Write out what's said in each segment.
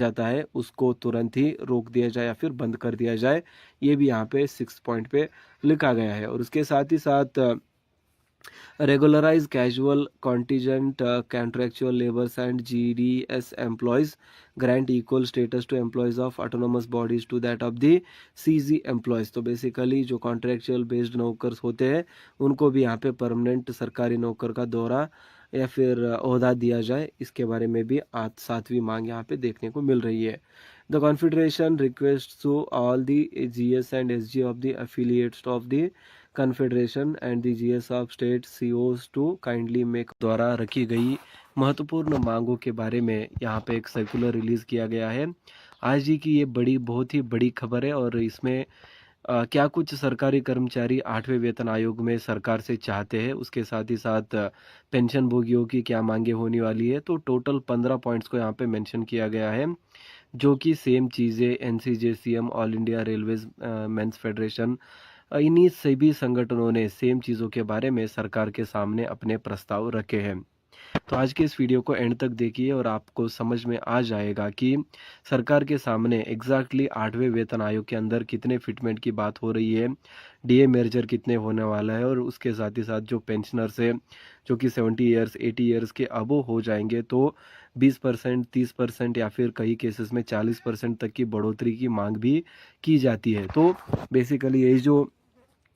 जाता है उसको तुरंत ही रोक दिया जाए या फिर बंद कर दिया जाए। ये भी यहाँ पे 6 पॉइंट पे लिखा गया है। और उसके साथ ही साथ regularize casual contingent contractual laborers and GDS employees, grant equal status to employees of autonomous bodies to that of the CG employees। तो बेसिकली जो कॉन्ट्रेक्चुअल बेस्ड नौकर्स होते हैं उनको भी यहाँ पे परमानेंट सरकारी नौकर का दौरा या फिर ओहदा दिया जाए, इसके बारे में भी आज 7वीं मांग यहाँ पे देखने को मिल रही है। The confederation request to all the GS and SG of the affiliates of the confederation and the GS of state COs to kindly make द्वारा रखी गई महत्वपूर्ण मांगों के बारे में यहाँ पे एक सर्कुलर रिलीज किया गया है। आज ही की ये बहुत ही बड़ी खबर है और इसमें क्या कुछ सरकारी कर्मचारी 8वें वेतन आयोग में सरकार से चाहते हैं, उसके साथ ही साथ पेंशन भोगियों की क्या मांगे होने वाली है। तो टोटल 15 पॉइंट्स को यहाँ पे मेंशन किया गया है, जो कि सेम चीज़ें NCJCM all India railways men's federation इन्हीं सभी संगठनों ने सेम चीज़ों के बारे में सरकार के सामने अपने प्रस्ताव रखे हैं। तो आज के इस वीडियो को एंड तक देखिए और आपको समझ में आ जाएगा कि सरकार के सामने एग्जैक्टली 8वें वेतन आयोग के अंदर कितने फिटमेंट की बात हो रही है, DA मेजर कितने होने वाला है, और उसके साथ ही साथ जो पेंशनर्स है जो कि 70 ईयर्स 80 ईयर्स के अबो हो जाएंगे तो 20% 30% या फिर कई केसेस में 40% तक की बढ़ोतरी की मांग भी की जाती है। तो बेसिकली ये जो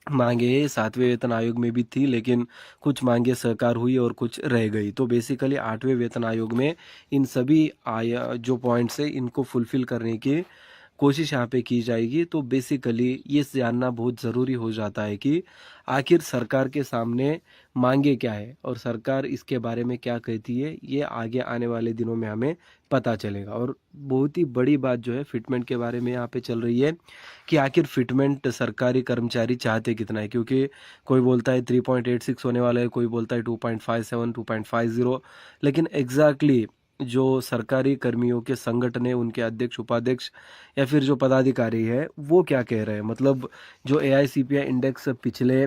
मांगे 7वें वेतन आयोग में भी थी, लेकिन कुछ मांगे साकार हुई और कुछ रह गई। तो बेसिकली 8वें वेतन आयोग में इन सभी जो पॉइंट्स है इनको फुलफिल करने की कोशिश यहाँ पे की जाएगी। तो बेसिकली ये जानना बहुत ज़रूरी हो जाता है कि आखिर सरकार के सामने मांगे क्या है और सरकार इसके बारे में क्या कहती है, ये आगे आने वाले दिनों में हमें पता चलेगा। और बहुत ही बड़ी बात जो है फिटमेंट के बारे में यहाँ पे चल रही है कि आखिर फिटमेंट सरकारी कर्मचारी चाहते कितना है, क्योंकि कोई बोलता है 3.86 होने वाला है, कोई बोलता है 2.57 2.50, लेकिन एग्जैक्टली जो सरकारी कर्मियों के संगठन है उनके अध्यक्ष उपाध्यक्ष या फिर जो पदाधिकारी है वो क्या कह रहे हैं। मतलब जो AICPI इंडेक्स पिछले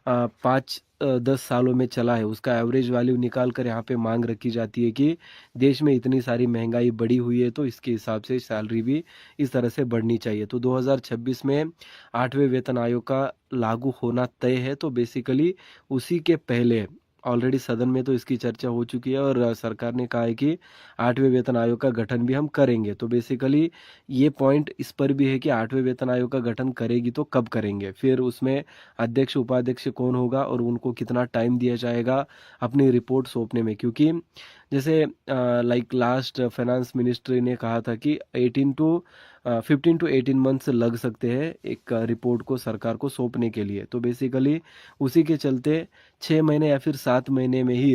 5-10 सालों में चला है उसका एवरेज वैल्यू निकाल कर यहाँ पे मांग रखी जाती है कि देश में इतनी सारी महंगाई बढ़ी हुई है तो इसके हिसाब से सैलरी भी इस तरह से बढ़नी चाहिए। तो 2026 में 8वें वेतन आयोग का लागू होना तय है। तो बेसिकली उसी के पहले ऑलरेडी सदन में तो इसकी चर्चा हो चुकी है और सरकार ने कहा है कि 8वें वेतन आयोग का गठन भी हम करेंगे। तो बेसिकली ये पॉइंट इस पर भी है कि 8वें वेतन आयोग का गठन करेगी तो कब करेंगे, फिर उसमें अध्यक्ष उपाध्यक्ष कौन होगा और उनको कितना टाइम दिया जाएगा अपनी रिपोर्ट सौंपने में। क्योंकि जैसे लाइक लास्ट फाइनेंस मिनिस्ट्री ने कहा था कि 15 to 18 मंथ्स लग सकते हैं एक रिपोर्ट को सरकार को सौंपने के लिए। तो बेसिकली उसी के चलते 6 महीने या फिर 7 महीने में ही